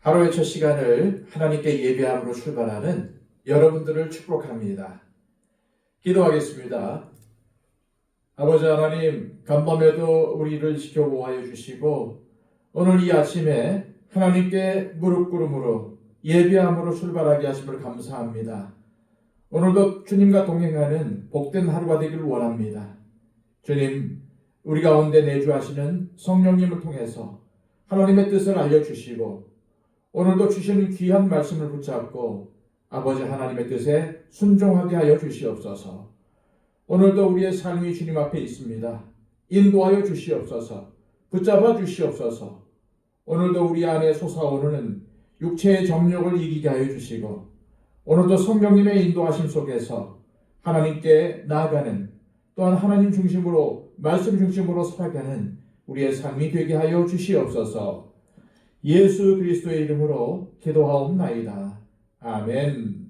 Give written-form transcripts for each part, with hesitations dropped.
하루의 첫 시간을 하나님께 예배함으로 출발하는 여러분들을 축복합니다. 기도하겠습니다. 아버지 하나님, 간밤에도 우리를 지켜보호하여 주시고 오늘 이 아침에 하나님께 무릎 꿇음으로 예배함으로 출발하게 하심을 감사합니다. 오늘도 주님과 동행하는 복된 하루가 되길 원합니다. 주님, 우리 가운데 내주하시는 성령님을 통해서 하나님의 뜻을 알려주시고 오늘도 주시는 귀한 말씀을 붙잡고 아버지 하나님의 뜻에 순종하게 하여 주시옵소서. 오늘도 우리의 삶이 주님 앞에 있습니다. 인도하여 주시옵소서. 붙잡아 주시옵소서. 오늘도 우리 안에 솟아오르는 육체의 정욕을 이기게 하여 주시고 오늘도 성령님의 인도하심 속에서 하나님께 나아가는 또한 하나님 중심으로 말씀 중심으로 살아가는 우리의 삶이 되게 하여 주시옵소서. 예수 그리스도의 이름으로 기도하옵나이다. 아멘.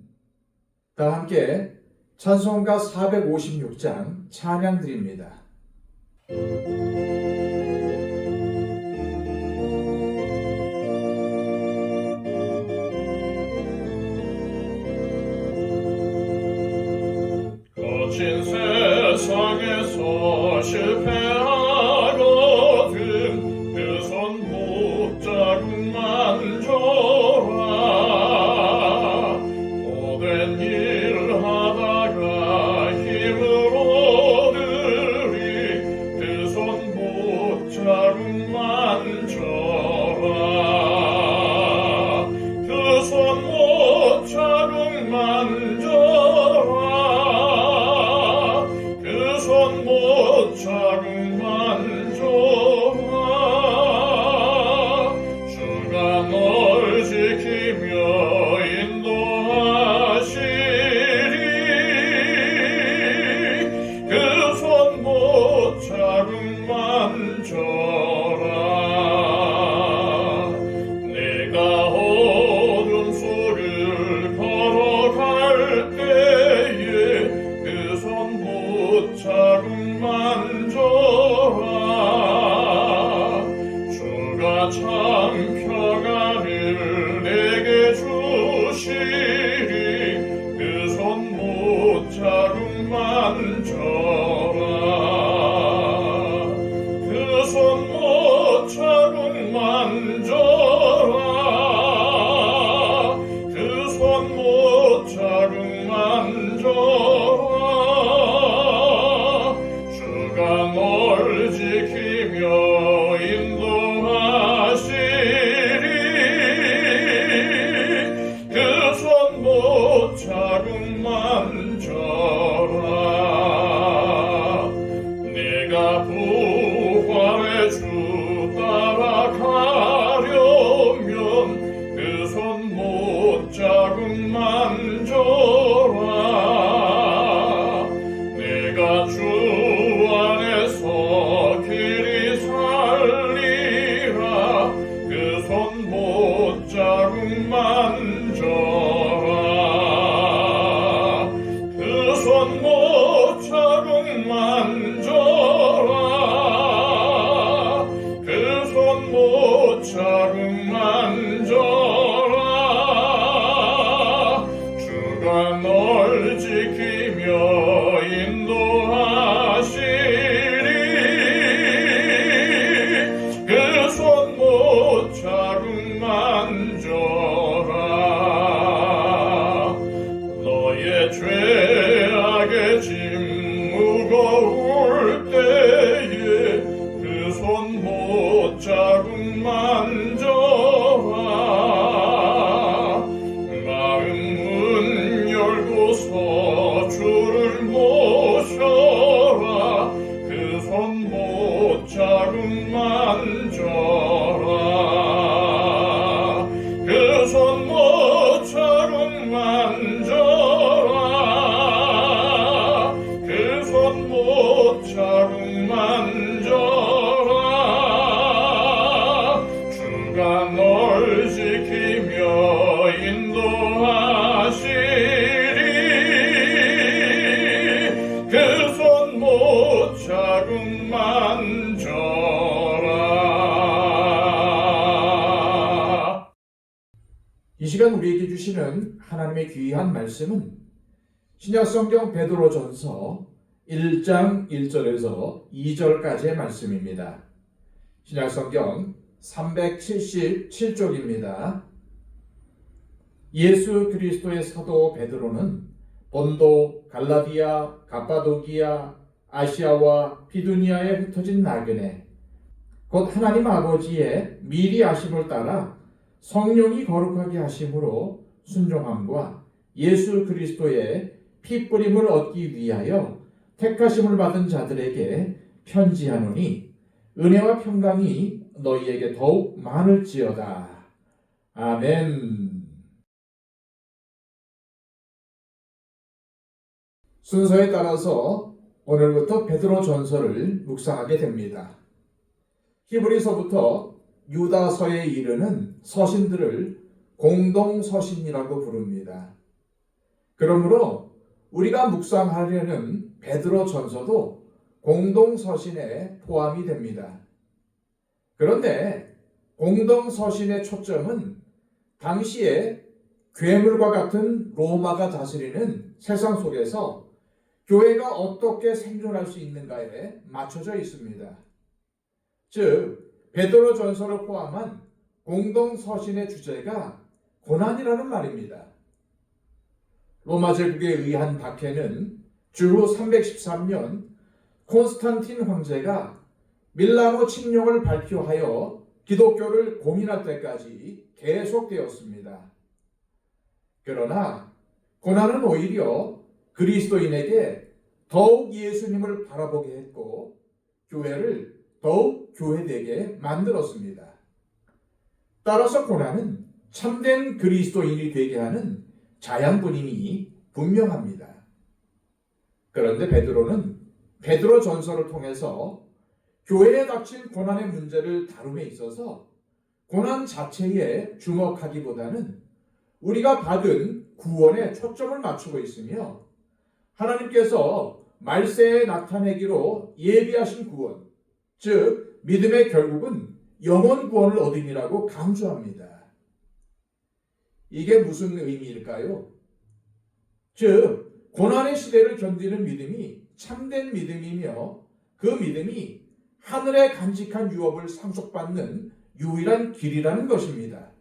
다 함께 찬송가 456장 찬양 드립니다. 거친 세상에서 실패하거든 그 손 못자국만 줘라. 모든 일 하다가 힘을 얻으리 그 손 못자국만 줘라. 그 손 못자국만 줘라. 그 손 못자국만 줘라. 주가 널 지키며 인도하시리. 그 손 못자국만 줘라. 내가 어둠 속을 걸어갈 때에 그 손 못자국만 줘라. 주가 참 평안을 내게 주시리. 그 손 못자국만 줘라. 그 손 못자국만 줘라. 그 손 못자국만 줘라. 주가 널 지키며 인도하시리. 그 손 못자국만 줘라. 내가 부활의 주 따라가려면 그 손 못자국만 줘라. 내가 주 안에서 길이 살리라. 그 손 못자국만 줘라. 그 손 못자국만 줘라. 그 손 못자국만 줘라. 주가 널 지키며 인도하시리. 그 손 못자국만 줘라. 너의 죄악의 짐 무거울 때에 그 손 못자국만 줘라. 마음 문 열고서 주를 모셔라. 그 손 못자국만 줘라. 그 손 못자국만 줘라. 그 손 못자국만 줘라. 주가 널 지키며 인도하시리. 그 손 못자국만 줘라. 이 시간 우리에게 주시는 하나님의 귀한 말씀은 신약성경 베드로전서 1장 1절에서 2절까지의 말씀입니다. 신약성경 377쪽입니다. 예수 그리스도의 사도 베드로는 본도, 갈라디아, 갑바도기아, 아시아와 비두니아에 흩어진 나그네, 곧 하나님 아버지의 미리 아심을 따라 성령이 거룩하게 하심으로 순종함과 예수 그리스도의 피 뿌림을 얻기 위하여 택하심을 받은 자들에게 편지하노니 은혜와 평강이 너희에게 더욱 많을지어다. 아멘. 순서에 따라서 오늘부터 베드로전서를 묵상하게 됩니다. 히브리서부터 유다서에 이르는 서신들을 공동서신이라고 부릅니다. 그러므로 우리가 묵상하려는 베드로전서도 공동서신에 포함이 됩니다. 그런데 공동서신의 초점은 당시에 괴물과 같은 로마가 다스리는 세상 속에서 교회가 어떻게 생존할 수 있는가에 맞춰져 있습니다. 즉, 베드로전서를 포함한 공동서신의 주제가 고난이라는 말입니다. 로마 제국에 의한 박해는 주후 313년 콘스탄틴 황제가 밀라노 칙령을 발표하여 기독교를 공인할 때까지 계속되었습니다. 그러나 고난은 오히려 그리스도인에게 더욱 예수님을 바라보게 했고 교회를 더욱 교회되게 만들었습니다. 따라서 고난은 참된 그리스도인이 되게 하는 자양분임이 분명합니다. 그런데 베드로는 베드로전서를 통해서 교회에 닥친 고난의 문제를 다룸에 있어서 고난 자체에 주목하기보다는 우리가 받은 구원에 초점을 맞추고 있으며 하나님께서 말세에 나타내기로 예비하신 구원, 즉 믿음의 결국은 영원 구원을 얻음이라고 강조합니다. 이게 무슨 의미일까요? 즉 고난의 시대를 견디는 믿음이 참된 믿음이며 그 믿음이 하늘의 간직한 유업을 상속받는 유일한 길이라는 것입니다.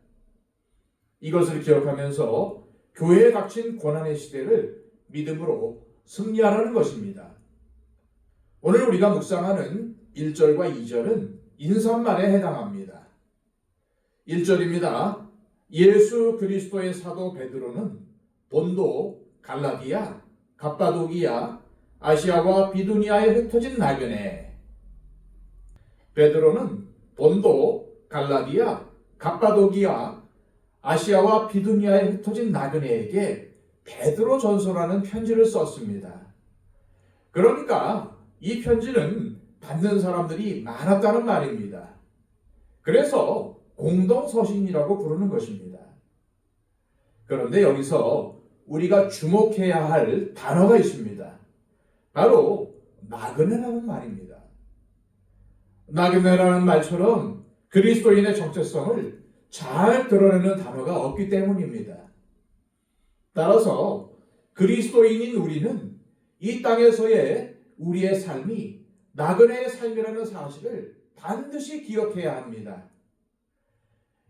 이것을 기억하면서 교회에 닥친 고난의 시대를 믿음으로 승리하라는 것입니다. 오늘 우리가 묵상하는 1절과 2절은 인사말에 해당합니다. 1절입니다. 예수 그리스도의 사도 베드로는 본도, 갈라디아, 갑바도기아, 아시아와 비두니아에 흩어진 나그네. 베드로는 본도, 갈라디아, 갑바도기아, 아시아와 비두니아에 흩어진 나그네에게 베드로전서라는 편지를 썼습니다. 그러니까 이 편지는 받는 사람들이 많았다는 말입니다. 그래서 공동서신이라고 부르는 것입니다. 그런데 여기서 우리가 주목해야 할 단어가 있습니다. 바로 나그네라는 말입니다. 나그네라는 말처럼 그리스도인의 정체성을 잘 드러내는 단어가 없기 때문입니다. 따라서 그리스도인인 우리는 이 땅에서의 우리의 삶이 나그네의 삶이라는 사실을 반드시 기억해야 합니다.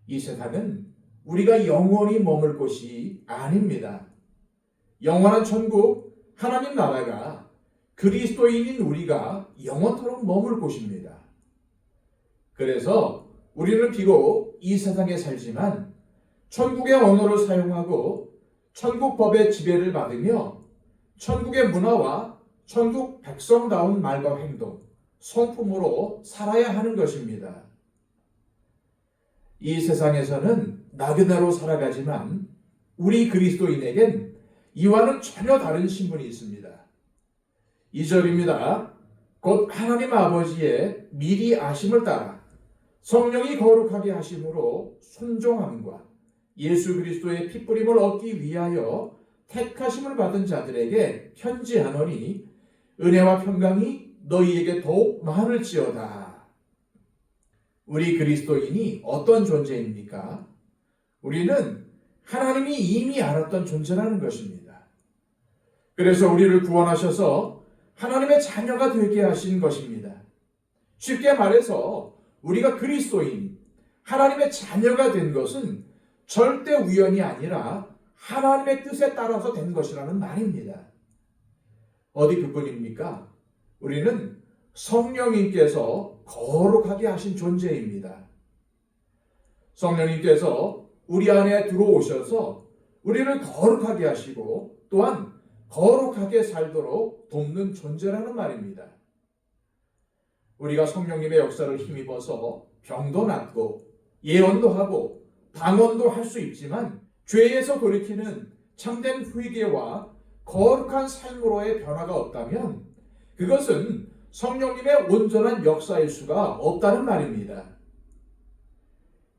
이 세상은 우리가 영원히 머물 곳이 아닙니다. 영원한 천국, 하나님 나라가 그리스도인인 우리가 영원토록 머물 곳입니다. 그래서 우리는 비록 이 세상에 살지만 천국의 언어를 사용하고 천국 법의 지배를 받으며 천국의 문화와 천국 백성다운 말과 행동, 성품으로 살아야 하는 것입니다. 이 세상에서는 나그네로 살아가지만 우리 그리스도인에겐 이와는 전혀 다른 신분이 있습니다. 2절입니다. 곧 하나님 아버지의 미리 아심을 따라 성령이 거룩하게 하심으로 순종함과 예수 그리스도의 피뿌림을 얻기 위하여 택하심을 받은 자들에게 편지하노니 은혜와 평강이 너희에게 더욱 많을지어다. 우리 그리스도인이 어떤 존재입니까? 우리는 하나님이 이미 알았던 존재라는 것입니다. 그래서 우리를 구원하셔서 하나님의 자녀가 되게 하신 것입니다. 쉽게 말해서 우리가 그리스도인, 하나님의 자녀가 된 것은 절대 우연이 아니라 하나님의 뜻에 따라서 된 것이라는 말입니다. 어디 그뿐입니까? 우리는 성령님께서 거룩하게 하신 존재입니다. 성령님께서 우리 안에 들어오셔서 우리를 거룩하게 하시고 또한 거룩하게 살도록 돕는 존재라는 말입니다. 우리가 성령님의 역사를 힘입어서 병도 낫고 예언도 하고 방언도 할 수 있지만 죄에서 돌이키는 참된 회개와 거룩한 삶으로의 변화가 없다면 그것은 성령님의 온전한 역사일 수가 없다는 말입니다.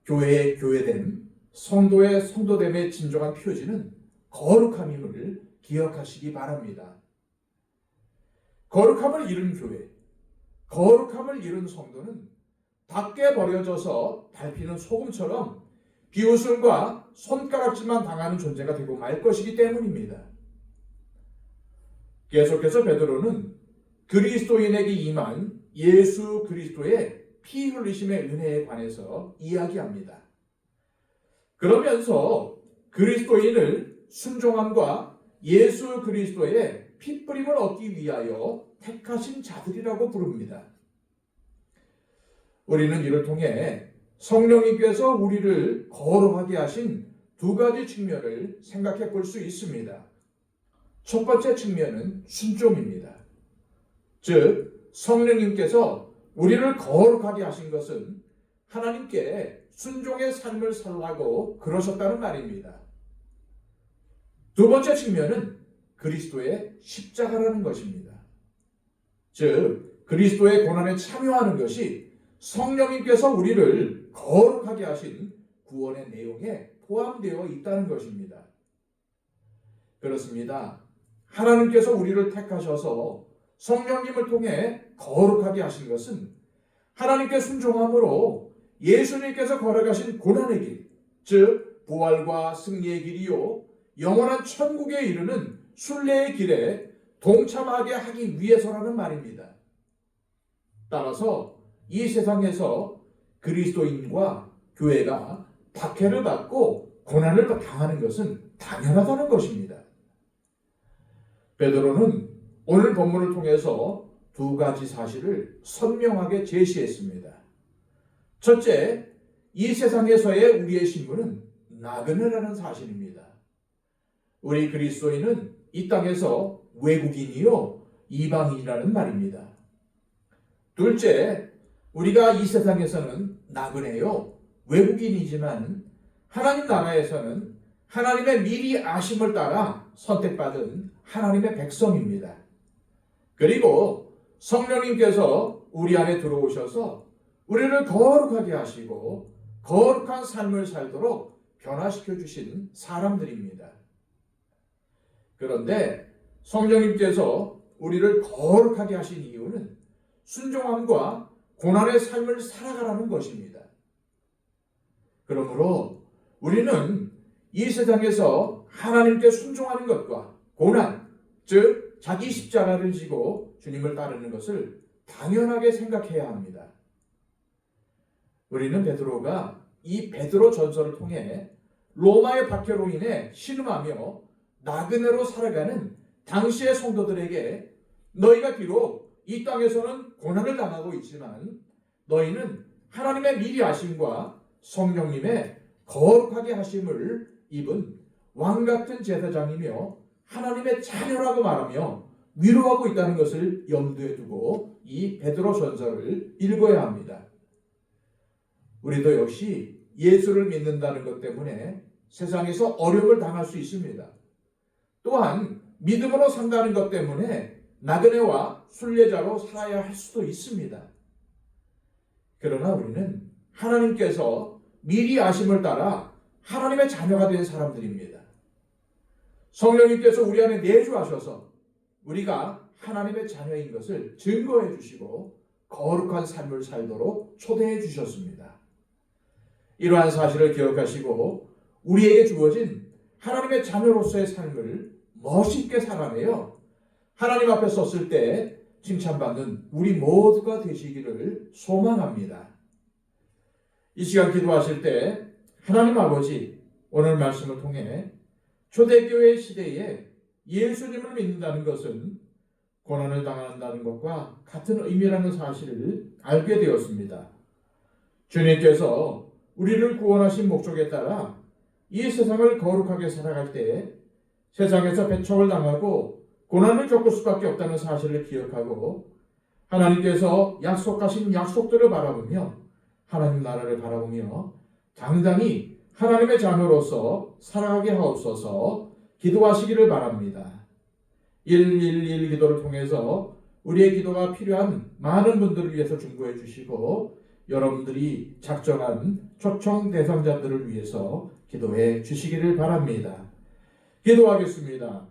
교회의 교회됨, 성도의 성도됨의 진정한 표지는 거룩함임을 기억하시기 바랍니다. 거룩함을 잃은 교회, 거룩함을 잃은 성도는 밖에 버려져서 밟히는 소금처럼 비웃음과 손가락질만 당하는 존재가 되고 말 것이기 때문입니다. 계속해서 베드로는 그리스도인에게 임한 예수 그리스도의 피 흘리심의 은혜에 관해서 이야기합니다. 그러면서 그리스도인을 순종함과 예수 그리스도의 핏뿌림을 얻기 위하여 택하신 자들이라고 부릅니다. 우리는 이를 통해 성령님께서 우리를 거룩하게 하신 두 가지 측면을 생각해 볼 수 있습니다. 첫 번째 측면은 순종입니다. 즉, 성령님께서 우리를 거룩하게 하신 것은 하나님께 순종의 삶을 살라고 그러셨다는 말입니다. 두 번째 측면은 그리스도의 십자가라는 것입니다. 즉, 그리스도의 고난에 참여하는 것이 성령님께서 우리를 거룩하게 하신 구원의 내용에 포함되어 있다는 것입니다. 그렇습니다. 하나님께서 우리를 택하셔서 성령님을 통해 거룩하게 하신 것은 하나님께 순종함으로 예수님께서 걸어가신 고난의 길, 즉 부활과 승리의 길이요 영원한 천국에 이르는 순례의 길에 동참하게 하기 위해서라는 말입니다. 따라서 이 세상에서 그리스도인과 교회가 박해를 받고 고난을 당하는 것은 당연하다는 것입니다. 베드로는 오늘 본문을 통해서 두 가지 사실을 선명하게 제시했습니다. 첫째, 이 세상에서의 우리의 신분은 나그네라는 사실입니다. 우리 그리스도인은 이 땅에서 외국인이요 이방인이라는 말입니다. 둘째, 우리가 이 세상에서는 나그네요 외국인이지만 하나님 나라에서는 하나님의 미리 아심을 따라 선택받은 하나님의 백성입니다. 그리고 성령님께서 우리 안에 들어오셔서 우리를 거룩하게 하시고 거룩한 삶을 살도록 변화시켜 주신 사람들입니다. 그런데 성령님께서 우리를 거룩하게 하신 이유는 순종함과 고난의 삶을 살아가라는 것입니다. 그러므로 우리는 이 세상에서 하나님께 순종하는 것과 고난, 즉 자기 십자가를 지고 주님을 따르는 것을 당연하게 생각해야 합니다. 우리는 베드로가 이 베드로 전서를 통해 로마의 박해로 인해 신음하며 나그네로 살아가는 당시의 성도들에게 너희가 비록 이 땅에서는 고난을 당하고 있지만 너희는 하나님의 미리 아심과 성령님의 거룩하게 하심을 입은 왕같은 제사장이며 하나님의 자녀라고 말하며 위로하고 있다는 것을 염두에 두고 이 베드로 전서를 읽어야 합니다. 우리도 역시 예수를 믿는다는 것 때문에 세상에서 어려움을 당할 수 있습니다. 또한 믿음으로 산다는 것 때문에 나그네와 순례자로 살아야 할 수도 있습니다. 그러나 우리는 하나님께서 미리 아심을 따라 하나님의 자녀가 된 사람들입니다. 성령님께서 우리 안에 내주하셔서 우리가 하나님의 자녀인 것을 증거해 주시고 거룩한 삶을 살도록 초대해 주셨습니다. 이러한 사실을 기억하시고 우리에게 주어진 하나님의 자녀로서의 삶을 멋있게 살아내요. 하나님 앞에 섰을 때 칭찬받는 우리 모두가 되시기를 소망합니다. 이 시간 기도하실 때 하나님 아버지, 오늘 말씀을 통해 초대교회 시대에 예수님을 믿는다는 것은 고난을 당한다는 것과 같은 의미라는 사실을 알게 되었습니다. 주님께서 우리를 구원하신 목적에 따라 이 세상을 거룩하게 살아갈 때 세상에서 배척을 당하고 고난을 겪을 수밖에 없다는 사실을 기억하고 하나님께서 약속하신 약속들을 바라보며 하나님 나라를 바라보며 당당히 하나님의 자녀로서 살아가게 하옵소서 기도하시기를 바랍니다. 111 기도를 통해서 우리의 기도가 필요한 많은 분들을 위해서 중보해 주시고 여러분들이 작정한 초청 대상자들을 위해서 기도해 주시기를 바랍니다. 기도하겠습니다.